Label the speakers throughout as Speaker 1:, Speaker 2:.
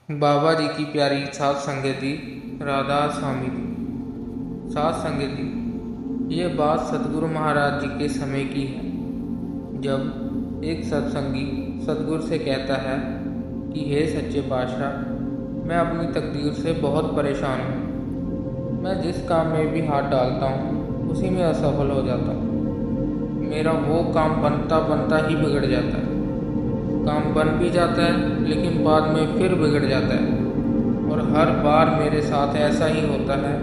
Speaker 1: बाबा जी की प्यारी सात संगति राधा स्वामी जी। सात संगति ये बात सतगुरु महाराज जी के समय की है, जब एक सत्संगी सतगुरु से कहता है कि हे सच्चे पातशाह, मैं अपनी तकदीर से बहुत परेशान हूँ। मैं जिस काम में भी हाथ डालता हूँ उसी में असफल हो जाता हूँ। मेरा वो काम बनता बनता ही बिगड़ जाता है। काम बन भी जाता है लेकिन बाद में फिर बिगड़ जाता है, और हर बार मेरे साथ ऐसा ही होता है।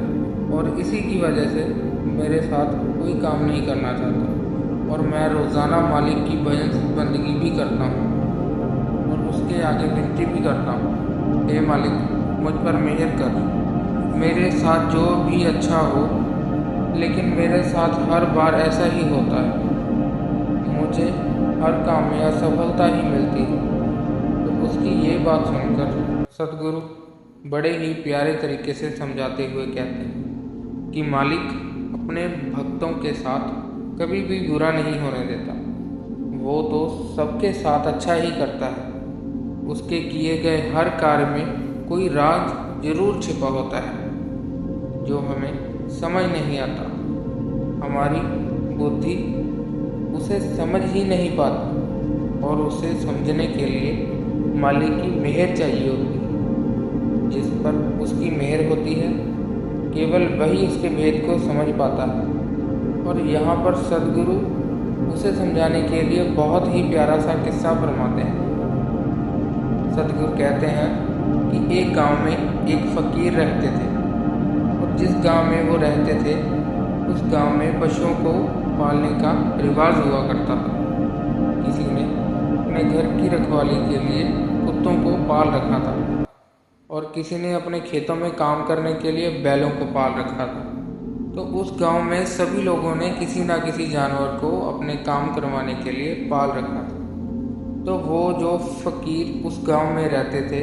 Speaker 1: और इसी की वजह से मेरे साथ कोई काम नहीं करना चाहता, और मैं रोज़ाना मालिक की भजन बंदगी भी करता हूँ और उसके आगे विनती भी करता हूँ, हे मालिक मुझ पर मेहर कर, मेरे साथ जो भी अच्छा हो। लेकिन मेरे साथ हर बार ऐसा ही होता है, मुझे हर काम में असफलता ही मिलती है। तो उसकी ये बात सुनकर सतगुरु बड़े ही प्यारे तरीके से समझाते हुए कहते हैं कि मालिक अपने भक्तों के साथ कभी भी बुरा नहीं होने देता। वो तो सबके साथ अच्छा ही करता है। उसके किए गए हर कार्य में कोई राज जरूर छिपा होता है जो हमें समझ नहीं आता। हमारी बुद्धि उसे समझ ही नहीं पाती, और उसे समझने के लिए मालिक की मेहर चाहिए होती है। जिस पर उसकी मेहर होती है केवल वही उसके भेद को समझ पाता है। और यहाँ पर सदगुरु उसे समझाने के लिए बहुत ही प्यारा सा किस्सा फरमाते हैं। सदगुरु कहते हैं कि एक गांव में एक फ़कीर रहते थे, और जिस गांव में वो रहते थे उस गांव में पशुओं को पालने का रिवाज हुआ करता था। किसी ने अपने घर की रखवाली के लिए कुत्तों को पाल रखा था, और किसी ने अपने खेतों में काम करने के लिए बैलों को पाल रखा था। तो उस गांव में सभी लोगों ने किसी न किसी जानवर को अपने काम करवाने के लिए पाल रखा था। तो वो जो फ़कीर उस गांव में रहते थे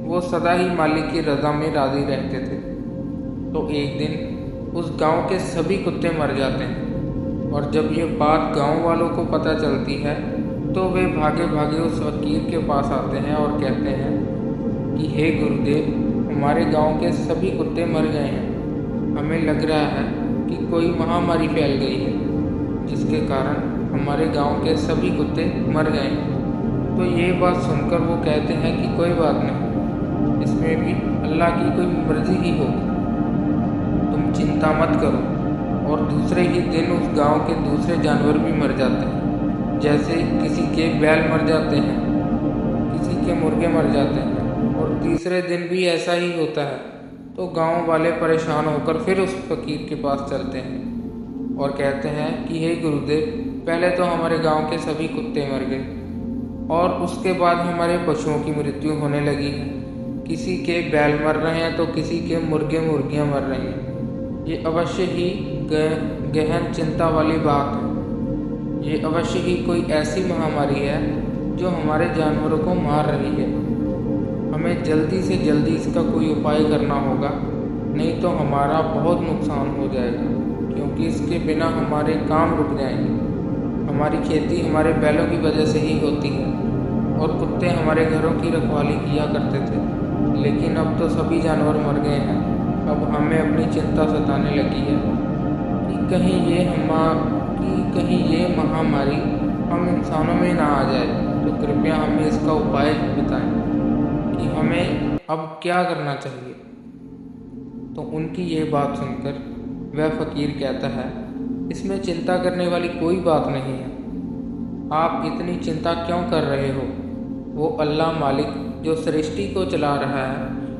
Speaker 1: वो सदा ही मालिक की रज़ा में राज़ी रहते थे। तो एक दिन उस गांव के सभी कुत्ते मर जाते हैं, और जब ये बात गांव वालों को पता चलती है तो वे भागे भागे उस फ़कीर के पास आते हैं और कहते हैं कि हे गुरुदेव, हमारे गांव के सभी कुत्ते मर गए हैं। हमें लग रहा है कि कोई महामारी फैल गई है जिसके कारण हमारे गांव के सभी कुत्ते मर गए हैं। तो ये बात सुनकर वो कहते हैं कि कोई बात नहीं, इसमें भी अल्लाह की कोई मर्जी ही होगी, तुम चिंता मत करो। और दूसरे ही दिन उस गांव के दूसरे जानवर भी मर जाते हैं। जैसे किसी के बैल मर जाते हैं, किसी के मुर्गे मर जाते हैं, और तीसरे दिन भी ऐसा ही होता है। तो गांव वाले परेशान होकर फिर उस फ़कीर के पास चलते हैं और कहते हैं कि हे गुरुदेव, पहले तो हमारे गांव के सभी कुत्ते मर गए, और उसके बाद हमारे पशुओं की मृत्यु होने लगी है। किसी के बैल मर रहे हैं तो किसी के मुर्गे मुर्गियां मर रही हैं। ये अवश्य ही गहन चिंता वाली बात है। ये अवश्य ही कोई ऐसी महामारी है जो हमारे जानवरों को मार रही है। हमें जल्दी से जल्दी इसका कोई उपाय करना होगा, नहीं तो हमारा बहुत नुकसान हो जाएगा, क्योंकि इसके बिना हमारे काम रुक जाएंगे। हमारी खेती हमारे बैलों की वजह से ही होती है, और कुत्ते हमारे घरों की रखवाली किया करते थे। लेकिन अब तो सभी जानवर मर गए हैं। अब हमें अपनी चिंता सताने लगी है कि कहीं ये महामारी हम इंसानों में ना आ जाए। तो कृपया हमें इसका उपाय बताएं कि हमें अब क्या करना चाहिए। तो उनकी ये बात सुनकर वह फ़कीर कहता है, इसमें चिंता करने वाली कोई बात नहीं है। आप इतनी चिंता क्यों कर रहे हो? वो अल्लाह मालिक जो सृष्टि को चला रहा है,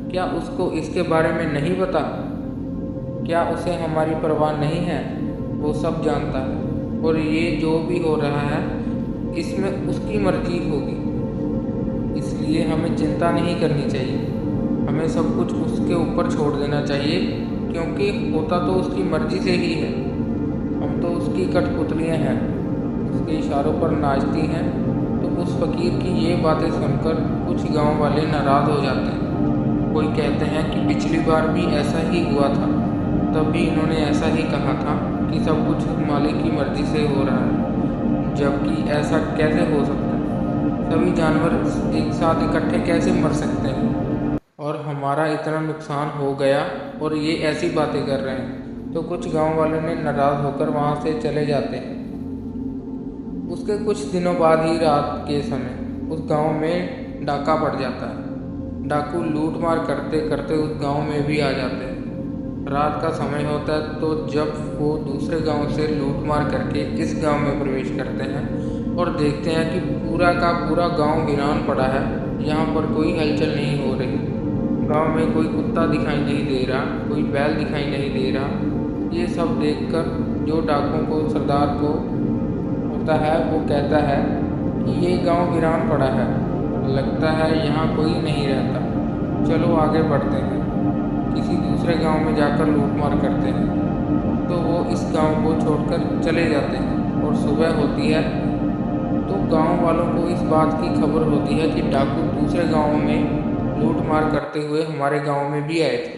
Speaker 1: क्या उसको इसके बारे में नहीं पता? क्या उसे हमारी परवाह नहीं है? वो सब जानता है, और ये जो भी हो रहा है इसमें उसकी मर्जी होगी। इसलिए हमें चिंता नहीं करनी चाहिए। हमें सब कुछ उसके ऊपर छोड़ देना चाहिए, क्योंकि होता तो उसकी मर्जी से ही है। हम तो उसकी कठपुतलियाँ हैं, उसके इशारों पर नाचती हैं। तो उस फ़कीर की ये बातें सुनकर कुछ गांव वाले नाराज़ हो जाते हैं। कोई कहते हैं कि पिछली बार भी ऐसा ही हुआ था, तब भी इन्होंने ऐसा ही कहा था कि सब कुछ मालिक की मर्ज़ी से हो रहा है, जबकि ऐसा कैसे हो सकता है? सभी जानवर एक साथ इकट्ठे कैसे मर सकते हैं? और हमारा इतना नुकसान हो गया और ये ऐसी बातें कर रहे हैं। तो कुछ गांव वालों ने नाराज़ होकर वहाँ से चले जाते हैं। उसके कुछ दिनों बाद ही रात के समय उस गांव में डाका पड़ जाता है। डाकू लूट मार करते करते उस गांव में भी आ जाते हैं। रात का समय होता है, तो जब वो दूसरे गांव से लूट मार करके इस गांव में प्रवेश करते हैं और देखते हैं कि पूरा का पूरा गांव वीरान पड़ा है, यहाँ पर कोई हलचल नहीं हो रही। गांव में कोई कुत्ता दिखाई नहीं दे रहा, कोई बैल दिखाई नहीं दे रहा। ये सब देखकर जो डाकुओं को सरदार को होता है वो कहता है कि ये गांव वीरान पड़ा है, लगता है यहाँ कोई नहीं रहता, चलो आगे बढ़ते हैं, किसी दूसरे गांव में जाकर लूटमार करते हैं। तो वो इस गांव को छोड़कर चले जाते हैं और सुबह होती है तो गांव वालों को इस बात की खबर होती है कि डाकू दूसरे गांव में लूटमार करते हुए हमारे गांव में भी आए थे।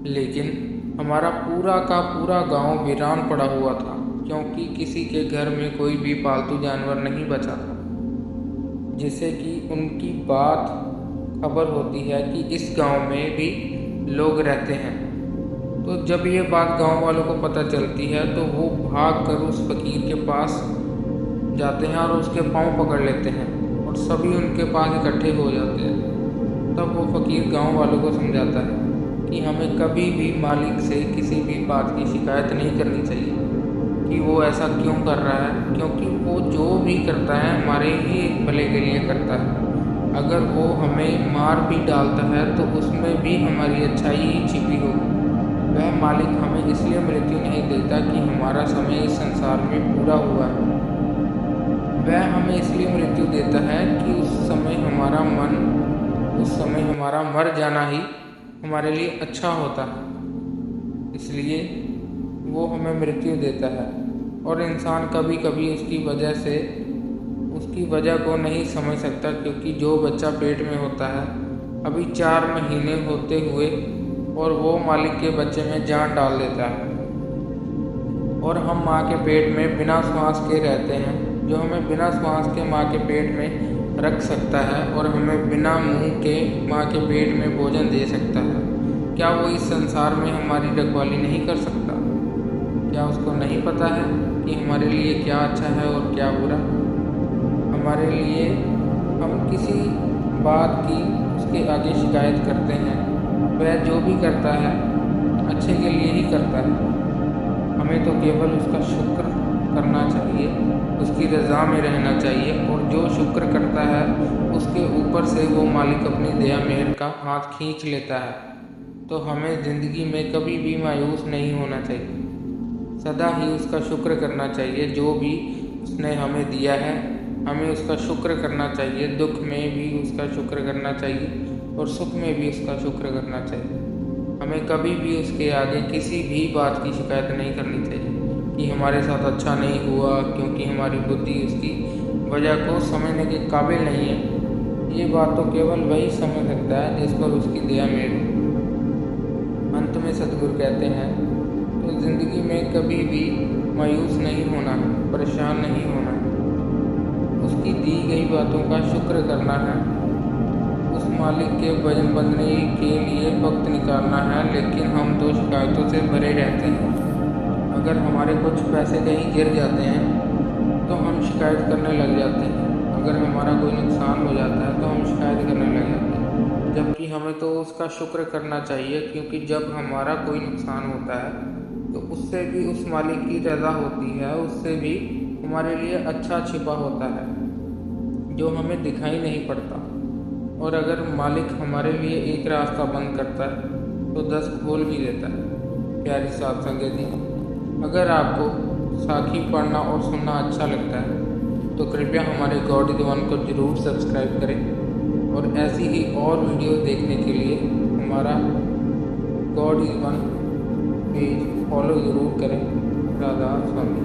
Speaker 1: लेकिन हमारा पूरा का पूरा गांव वीरान पड़ा हुआ था, क्योंकि किसी के घर में कोई भी पालतू जानवर नहीं बचा था, जिससे कि उनकी बात खबर होती है कि इस गांव में भी लोग रहते हैं। तो जब ये बात गांव वालों को पता चलती है तो वो भाग कर उस फकीर के पास जाते हैं और उसके पाँव पकड़ लेते हैं और सभी उनके पास इकट्ठे हो जाते हैं। तब वो फकीर गांव वालों को समझाता है कि हमें कभी भी मालिक से किसी भी बात की शिकायत नहीं करनी चाहिए कि वो ऐसा क्यों कर रहा है, क्योंकि वो जो भी करता है हमारे ही भले के लिए करता है। अगर वो हमें मार भी डालता है तो उसमें भी हमारी अच्छाई ही छिपी होगी। वह मालिक हमें इसलिए मृत्यु नहीं देता कि हमारा समय इस संसार में पूरा हुआ है, वह हमें इसलिए मृत्यु देता है कि उस समय हमारा मर जाना ही हमारे लिए अच्छा होता है, इसलिए वो हमें मृत्यु देता है। और इंसान कभी कभी उसकी वजह को नहीं समझ सकता, क्योंकि जो बच्चा पेट में होता है अभी 4 महीने होते हुए और वो मालिक के बच्चे में जान डाल देता है, और हम माँ के पेट में बिना श्वास के रहते हैं। जो हमें बिना श्वास के माँ के पेट में रख सकता है और हमें बिना मुंह के माँ के पेट में भोजन दे सकता है, क्या वो इस संसार में हमारी रखवाली नहीं कर सकता? क्या उसको नहीं पता है कि हमारे लिए क्या अच्छा है और क्या बुरा? हमारे लिए हम किसी बात की उसके आगे शिकायत करते हैं, वह जो भी करता है अच्छे के लिए ही करता है। हमें तो केवल उसका शुक्र करना चाहिए, उसकी रज़ा में रहना चाहिए, और जो शुक्र करता है उसके ऊपर से वो मालिक अपनी दया मेहर का हाथ खींच लेता है। तो हमें ज़िंदगी में कभी भी मायूस नहीं होना चाहिए, सदा ही उसका शुक्र करना चाहिए। जो भी उसने हमें दिया है हमें उसका शुक्र करना चाहिए, दुख में भी उसका शुक्र करना चाहिए और सुख में भी उसका शुक्र करना चाहिए। हमें कभी भी उसके आगे किसी भी बात की शिकायत नहीं करनी चाहिए कि हमारे साथ अच्छा नहीं हुआ, क्योंकि हमारी बुद्धि उसकी वजह को समझने के काबिल नहीं है। ये बात तो केवल वही समझ सकता है जिस पर उसकी दया मेहर हो। अंत में सतगुरु कहते हैं तो ज़िंदगी में कभी भी मायूस नहीं होना है, परेशान नहीं होना है, उसकी दी गई बातों का शुक्र करना है, उस मालिक के भजन बंदने के लिए वक्त निकालना है। लेकिन हम तो शिकायतों से भरे रहते हैं। अगर हमारे कुछ पैसे कहीं गिर जाते हैं तो हम शिकायत करने लग जाते हैं, अगर हमारा कोई नुकसान हो जाता है तो हम शिकायत करने लग जाते हैं, जबकि हमें तो उसका शुक्र करना चाहिए। क्योंकि जब हमारा कोई नुकसान होता है तो उससे भी उस मालिक की रज़ा होती है, उससे भी हमारे लिए अच्छा छिपा होता है जो हमें दिखाई नहीं पड़ता। और अगर मालिक हमारे लिए एक रास्ता बंद करता है तो 10 खोल भी देता है। प्यारी साध संगत जी, अगर आपको साखी पढ़ना और सुनना अच्छा लगता है तो कृपया हमारे गॉड इज़ वन को ज़रूर सब्सक्राइब करें, और ऐसी ही और वीडियो देखने के लिए हमारा God is one page follow ज़रूर करें। राधा स्वामी।